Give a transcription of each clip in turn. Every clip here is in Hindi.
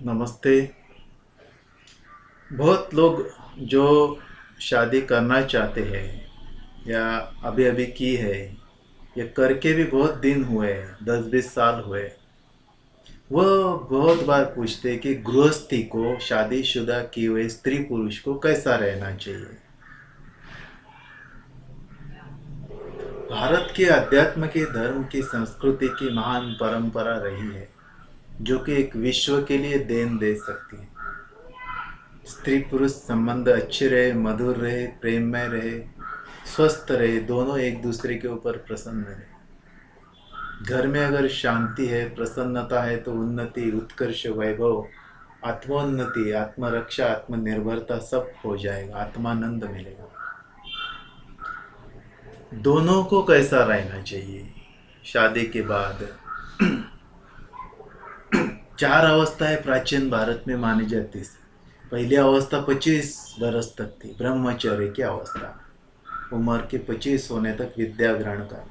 नमस्ते। बहुत लोग जो शादी करना चाहते हैं या अभी अभी की है या करके भी बहुत दिन हुए, 10-20 साल हुए, वह बहुत बार पूछते हैं कि गृहस्थी को, शादीशुदा किए हुए स्त्री पुरुष को कैसा रहना चाहिए। भारत के अध्यात्म की, धर्म की, संस्कृति की महान परंपरा रही है जो कि एक विश्व के लिए देन दे सकती है। स्त्री पुरुष संबंध अच्छे रहे, मधुर रहे, प्रेममय रहे, स्वस्थ रहे, दोनों एक दूसरे के ऊपर प्रसन्न रहे। घर में अगर शांति है, प्रसन्नता है तो उन्नति, उत्कर्ष, वैभव, आत्मोन्नति, आत्मरक्षा, आत्मनिर्भरता सब हो जाएगा, आत्मानंद मिलेगा। दोनों को कैसा रहना चाहिए शादी के बाद? चार अवस्थाएं प्राचीन भारत में मानी जाती थी। पहली अवस्था 25 बरस तक थी, ब्रह्मचर्य की अवस्था। उम्र के 25 होने तक विद्या ग्रहण कर।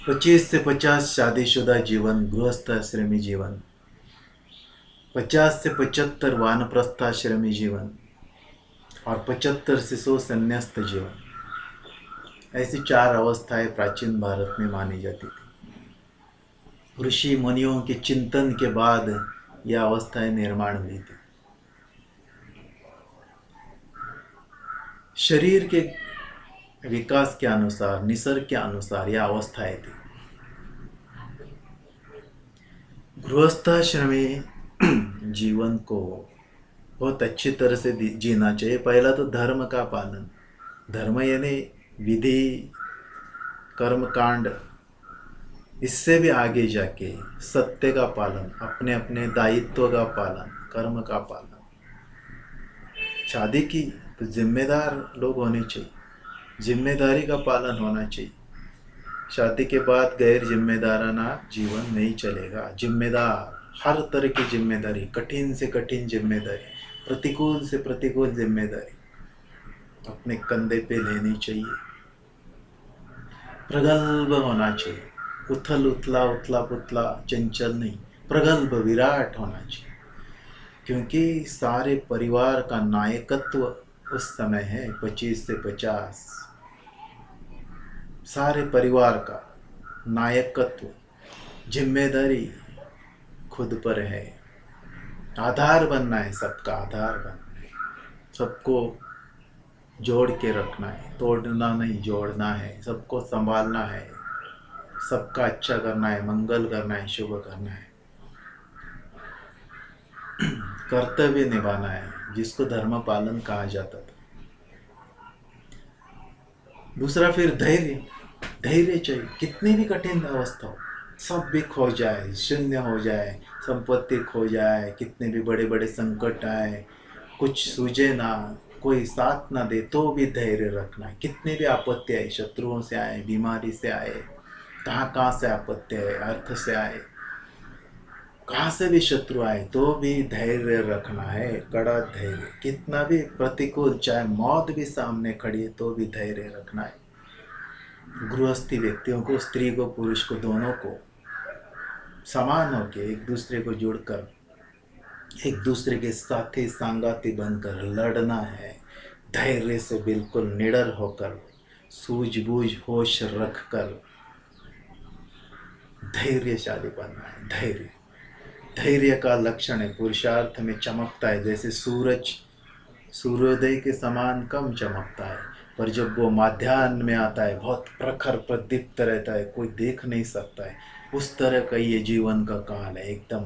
25 से 50 शादीशुदा जीवन, गृहस्थाश्रमी जीवन। 50 से 75 वानप्रस्थाश्रमी जीवन और 75 से 100 संन्यास्त जीवन। ऐसी चार अवस्थाएं प्राचीन भारत में मानी जाती थी। ऋषि मुनियों के चिंतन के बाद यह अवस्थाएं निर्माण हुई थी। शरीर के विकास के अनुसार, निसर्ग के अनुसार यह अवस्थाएं थी। गृहस्थाश्रमी जीवन को बहुत अच्छी तरह से जीना चाहिए। पहला तो धर्म का पालन। धर्म यानी विधि, कर्म कांड। इससे भी आगे जाके सत्य का पालन, अपने अपने दायित्व का पालन, कर्म का पालन। शादी की तो जिम्मेदार लोग होने चाहिए, जिम्मेदारी का पालन होना चाहिए। शादी के बाद गैर जिम्मेदाराना जीवन नहीं चलेगा। जिम्मेदार, हर तरह की जिम्मेदारी, कठिन से कठिन जिम्मेदारी, प्रतिकूल से प्रतिकूल जिम्मेदारी अपने कंधे पे लेनी चाहिए। प्रगल्भ होना चाहिए, उथल उथला, उथला पुथला, चंचल नहीं, प्रगल्भ विराट होना चाहिए। क्योंकि सारे परिवार का नायकत्व उस समय है 25 से 50। सारे परिवार का नायकत्व, जिम्मेदारी खुद पर है। आधार बनना है, सबका आधार बनना है, सबको जोड़ के रखना है, तोड़ना नहीं, जोड़ना है, सबको संभालना है, सबका अच्छा करना है, मंगल करना है, शुभ करना है, कर्तव्य निभाना है, जिसको धर्म पालन कहा जाता था। दूसरा फिर धैर्य। धैर्य चाहिए, कितनी भी कठिन अवस्था हो, सब भी खो जाए, शून्य हो जाए, संपत्ति खो जाए, कितने भी बड़े बड़े संकट आए, कुछ सूझे ना, कोई साथ ना दे, तो भी धैर्य रखना है। कितनी भी आपत्ति आए, शत्रुओं से आए, बीमारी से आए, कहाँ कहाँ से आपत्ति आए, अर्थ से आए, कहाँ से भी शत्रु आए, तो भी धैर्य रखना है। कड़ा धैर्य, कितना भी प्रतिकूल, चाहे मौत भी सामने खड़ी है तो भी धैर्य रखना है। गृहस्थी व्यक्तियों को, स्त्री को, पुरुष को, दोनों को समान होकर एक दूसरे को जुड़कर, एक दूसरे के साथी सांगाती बनकर लड़ना है। धैर्य से, बिल्कुल निडर होकर, सूझबूझ, होश रखकर धैर्यशाली बनना है। धैर्य, धैर्य का लक्षण है, पुरुषार्थ में चमकता है। जैसे सूरज सूर्योदय के समान कम चमकता है, पर जब वो माध्याह्न में आता है बहुत प्रखर प्रदीप्त रहता है, कोई देख नहीं सकता है। उस तरह का ये जीवन का काल है, एकदम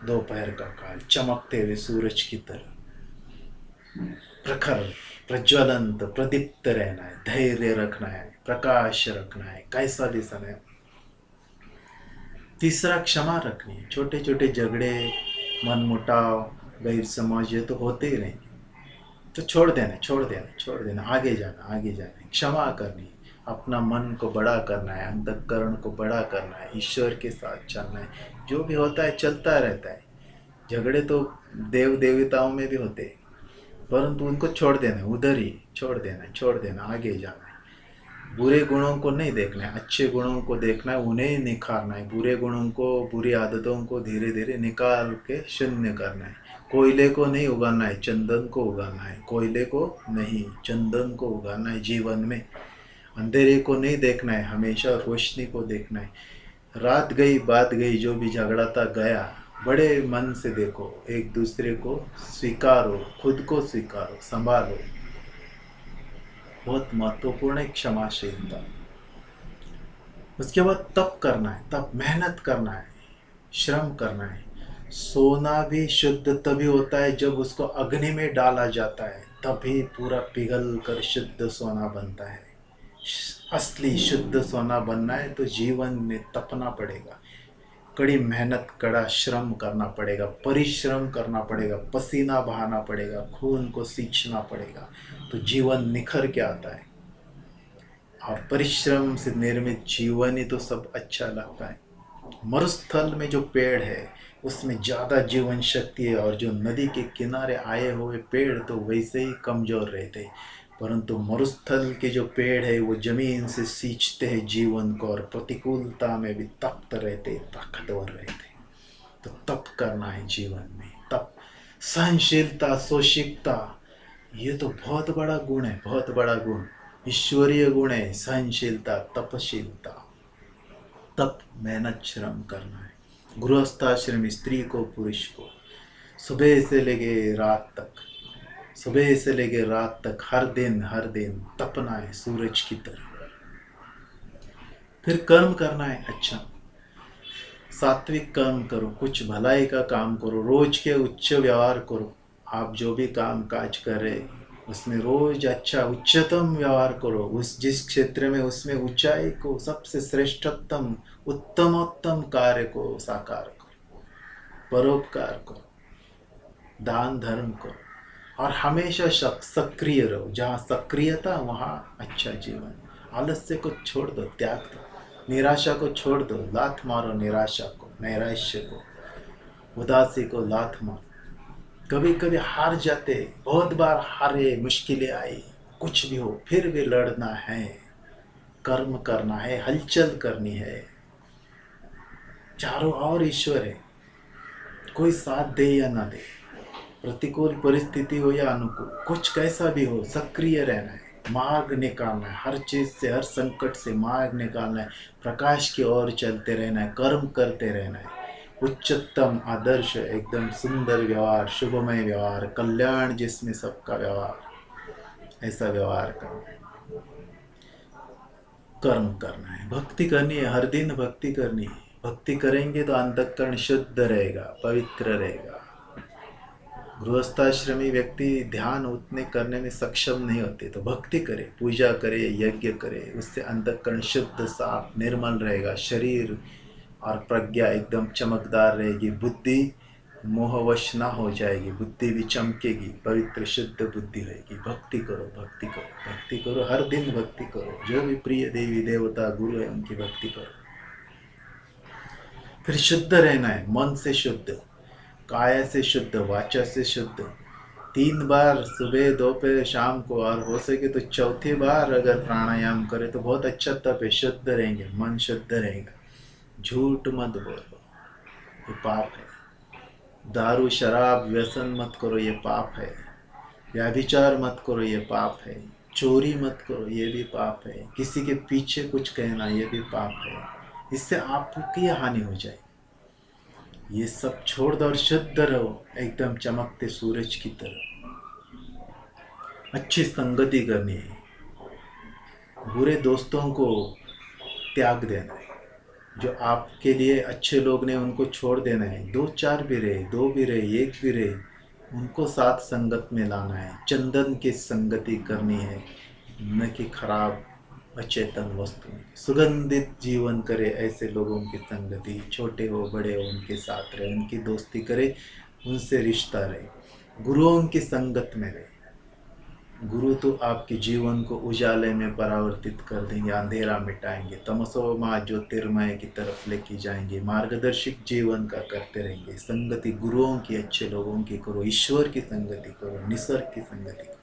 दोपहर का काल, चमकते हुए सूरज की तरह प्रखर, प्रज्वलंत, प्रदीप्त रहना है। धैर्य रखना है, प्रकाश रखना है, कैसा भी समय। तीसरा, क्षमा रखनी है। छोटे छोटे झगड़े, मनमुटाव, गैर समझ, ये तो होते ही रहेंगे, तो छोड़ देना, छोड़ देना, छोड़ देना, आगे जाना, आगे जाना। क्षमा करनी है, अपना मन को बड़ा करना है, अंतःकरण को बड़ा करना है, ईश्वर के साथ चलना है। जो भी होता है चलता रहता है। झगड़े तो देव देवताओं में भी होते हैं, परंतु उनको छोड़ देना, उधर ही छोड़ देना, छोड़ देना, आगे जाना है। बुरे गुणों को नहीं देखना है, अच्छे गुणों को देखना है, उन्हें निखारना है। बुरे गुणों को, बुरी आदतों को धीरे धीरे निकाल के शून्य करना है। कोयले को नहीं उगाना है, चंदन को उगाना है। कोयले को नहीं, चंदन को उगाना है जीवन में। अंधेरे को नहीं देखना है, हमेशा रोशनी को देखना है। रात गई बात गई, जो भी झगड़ा था गया। बड़े मन से देखो, एक दूसरे को स्वीकारो, खुद को स्वीकारो, संभालो। बहुत महत्वपूर्ण है क्षमाशीलता। उसके बाद तप करना है, तप मेहनत करना है, श्रम करना है। सोना भी शुद्ध तभी होता है जब उसको अग्नि में डाला जाता है, तभी पूरा पिघल कर शुद्ध सोना बनता है। असली शुद्ध सोना बनना है तो जीवन में तपना पड़ेगा, कड़ी मेहनत, कड़ा श्रम करना पड़ेगा, परिश्रम करना पड़ेगा, पसीना बहाना पड़ेगा, खून को सींचना पड़ेगा, तो जीवन निखर के आता है। और परिश्रम से निर्मित जीवन ही तो सब अच्छा लगता है। मरुस्थल में जो पेड़ है उसमें ज़्यादा जीवन शक्ति है, और जो नदी के किनारे आए हुए पेड़ तो वैसे ही कमज़ोर रहते, परंतु मरुस्थल के जो पेड़ है वो जमीन से सींचते हैं जीवन को, और प्रतिकूलता में भी तप्त रहते, ताकतवर रहते। तो तप करना है जीवन में, तप, सहनशीलता, सोशिकता, ये तो बहुत बड़ा गुण है, बहुत बड़ा गुण, ईश्वरीय गुण है। सहनशीलता, तपशीलता, तप, मेहनत, श्रम करना है। गृहस्थाश्रम स्त्री को, पुरुष को, सुबह से लेके रात तक, सुबह से लेके रात तक, हर दिन तपना है सूरज की तरह। फिर कर्म करना है, अच्छा सात्विक कर्म करो, कुछ भलाई का काम करो, रोज के उच्च व्यवहार करो। आप जो भी काम काज कर रहे उसमें रोज अच्छा उच्चतम व्यवहार करो। उस जिस क्षेत्र में उसमें ऊंचाई को, सबसे श्रेष्ठतम उत्तमोत्तम कार्य को साकार करो, परोपकार करो, दान धर्म करो, और हमेशा सक्रिय रहो। जहाँ सक्रियता वहाँ अच्छा जीवन। आलस्य को छोड़ दो, त्याग दो, निराशा को छोड़ दो, लात मारो निराशा को, नैराश्य को, उदासी को लात मारो। कभी कभी हार जाते, बहुत बार हारे, मुश्किलें आई, कुछ भी हो, फिर भी लड़ना है, कर्म करना है, हलचल करनी है। चारों ओर ईश्वर है, कोई साथ दे या ना दे, प्रतिकूल परिस्थिति हो या अनुकूल, कुछ कैसा भी हो, सक्रिय रहना है, मार्ग निकालना है, हर चीज से, हर संकट से मार्ग निकालना है, प्रकाश की ओर चलते रहना है, कर्म करते रहना है। उच्चतम आदर्श, एकदम सुंदर व्यवहार, शुभमय व्यवहार, कल्याण जिसमें सबका व्यवहार, ऐसा व्यवहार करना है। कर्म करना है, भक्ति करनी है, हर दिन भक्ति करनी है। भक्ति करेंगे तो अंतःकरण शुद्ध रहेगा, पवित्र रहेगा। गृहस्थाश्रमी व्यक्ति ध्यान उतने करने में सक्षम नहीं होते, तो भक्ति करे, पूजा करे, यज्ञ करे, उससे अंतःकरण शुद्ध, साफ, निर्मल रहेगा। शरीर और प्रज्ञा एकदम चमकदार रहेगी। बुद्धि मोहवश ना हो जाएगी, बुद्धि भी चमकेगी, पवित्र शुद्ध बुद्धि होगी। भक्ति करो, भक्ति करो, भक्ति करो, हर दिन भक्ति करो। जो भी प्रिय देवी देवता गुरु है उनकी भक्ति करो। फिर शुद्ध रहना है, मन से शुद्ध, काया से शुद्ध, वाचा से शुद्ध। 3 बार सुबह, दोपहर, शाम को, और हो सके तो चौथी बार अगर प्राणायाम करे तो बहुत अच्छा तप है, शुद्ध रहेंगे, मन शुद्ध रहेगा। झूठ मत बोलो, ये पाप है। दारू शराब व्यसन मत करो, ये पाप है। व्याभिचार मत करो, ये पाप है। चोरी मत करो, ये भी पाप है। किसी के पीछे कुछ कहना, ये भी पाप है। इससे आपकी हानि हो जाए। ये सब छोड़ दो और शुद्ध रहो, एकदम चमकते सूरज की तरह। अच्छी संगति करनी है, बुरे दोस्तों को त्याग देना है। जो आपके लिए अच्छे लोग ने उनको छोड़ देना है। 2-4 भी रहे, 2 भी रहे, 1 भी रहे, उनको साथ संगत में लाना है। चंदन की संगति करनी है, न कि खराब अचेतन वस्तु। सुगंधित जीवन करे, ऐसे लोगों की संगति, छोटे हो बड़े हो उनके साथ रहे, उनकी दोस्ती करे, उनसे रिश्ता रहे, गुरुओं की संगत में रहे। गुरु तो आपके जीवन को उजाले में परावर्तित कर देंगे, अंधेरा मिटाएंगे, तमसो माँ ज्योतिर्मय की तरफ लेके जाएंगे, मार्गदर्शक जीवन का करते रहेंगे। संगति गुरुओं की, अच्छे लोगों की करो, ईश्वर की संगति करो, निसर्ग की संगति करो।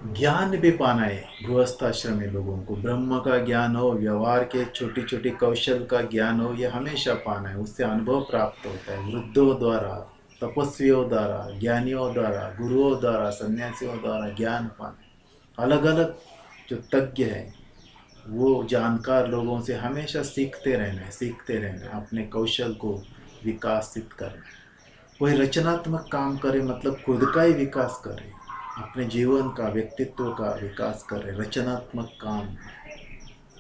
ज्ञान भी पाना है गृहस्थाश्रमी लोगों को, ब्रह्म का ज्ञान हो, व्यवहार के छोटी छोटी कौशल का ज्ञान हो, ये हमेशा पाना है। उससे अनुभव प्राप्त होता है वृद्धों द्वारा, तपस्वियों द्वारा, ज्ञानियों द्वारा, गुरुओं द्वारा, सन्यासियों द्वारा ज्ञान पाना। अलग अलग जो तज्ञ है वो जानकार लोगों से हमेशा सीखते रहना है, सीखते रहना है, अपने कौशल को विकसित करना है। कोई रचनात्मक काम करे मतलब खुद का ही विकास करे, अपने जीवन का, व्यक्तित्व का विकास करे। रचनात्मक काम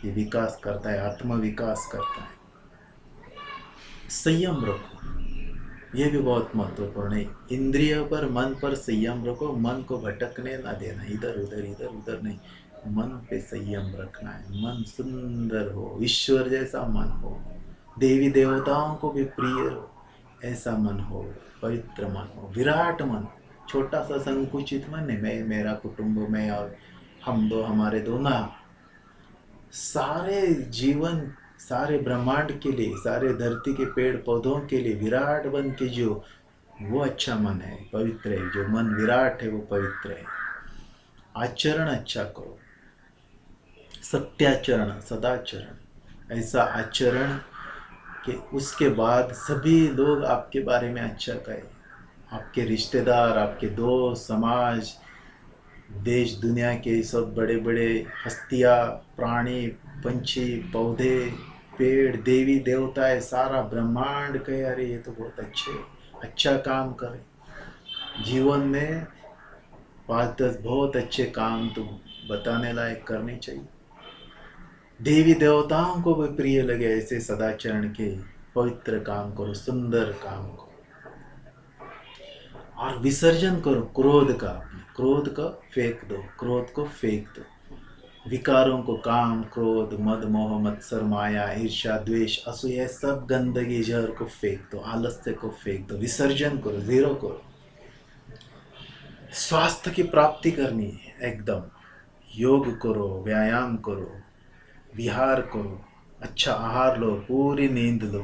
ये विकास करता है, आत्म विकास करता है। संयम रखो, ये भी बहुत महत्वपूर्ण है। इंद्रिय पर, मन पर संयम रखो, मन को भटकने ना देना, इधर उधर इधर उधर नहीं, मन पे संयम रखना है। मन सुंदर हो, ईश्वर जैसा मन हो, देवी देवताओं को भी प्रिय हो, ऐसा मन हो, पवित्र मन हो, विराट मन। छोटा सा संकुचित मन है, मैं, मेरा कुटुंब, मैं और हम दो, हमारे दो ना। सारे जीवन, सारे ब्रह्मांड के लिए, सारे धरती के पेड़ पौधों के लिए विराट बन के जो, वो अच्छा मन है, पवित्र है। जो मन विराट है वो पवित्र है। आचरण अच्छा करो, सत्याचरण, सदाचरण, ऐसा आचरण कि उसके बाद सभी लोग आपके बारे में अच्छा कहें। आपके रिश्तेदार, आपके दोस्त, समाज, देश दुनिया के सब बड़े बड़े हस्तियाँ, प्राणी, पंछी, पौधे, पेड़, देवी देवताएं, सारा ब्रह्मांड कहे अरे ये तो बहुत अच्छे, अच्छा काम करे। जीवन में 5-10 बहुत अच्छे काम तो बताने लायक करने चाहिए। देवी देवताओं को भी प्रिय लगे ऐसे सदाचरण के पवित्र काम करो, सुंदर काम करो। और विसर्जन करो क्रोध का, अपने क्रोध का फेंक दो, क्रोध को फेंक दो। विकारों को, काम, क्रोध, मद, मोह, मत्सर, माया, ईर्ष्या, द्वेष, असूया, सब गंदगी, जहर को फेंक दो, आलस्य को फेंक दो, विसर्जन करो, जीरो करो। स्वास्थ्य की प्राप्ति करनी है एकदम। योग करो, व्यायाम करो, विहार करो, अच्छा आहार लो, पूरी नींद लो,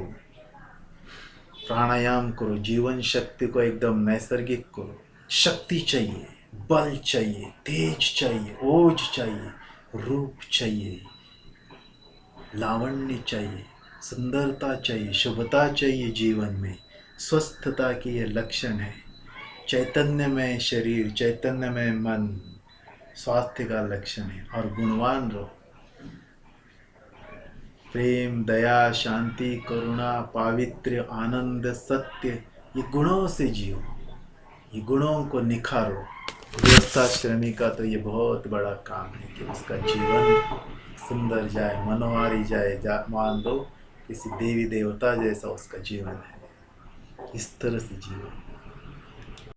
प्राणायाम करो, जीवन शक्ति को एकदम नैसर्गिक करो। शक्ति चाहिए, बल चाहिए, तेज चाहिए, ओज चाहिए, रूप चाहिए, लावण्य चाहिए, सुंदरता चाहिए, शुभता चाहिए जीवन में। स्वस्थता की ये लक्षण है। चैतन्यमय शरीर, चैतन्यमय मन स्वास्थ्य का लक्षण है। और गुणवान रहो, प्रेम, दया, शांति, करुणा, पावित्र्य, आनंद, सत्य, ये गुणों से जियो, ये गुणों को निखारो। गृहस्थाश्रमी का तो ये बहुत बड़ा काम है कि उसका जीवन सुंदर जाए, मनोहारी जाए, मान लो किसी देवी देवता जैसा उसका जीवन है। इस तरह से जीवन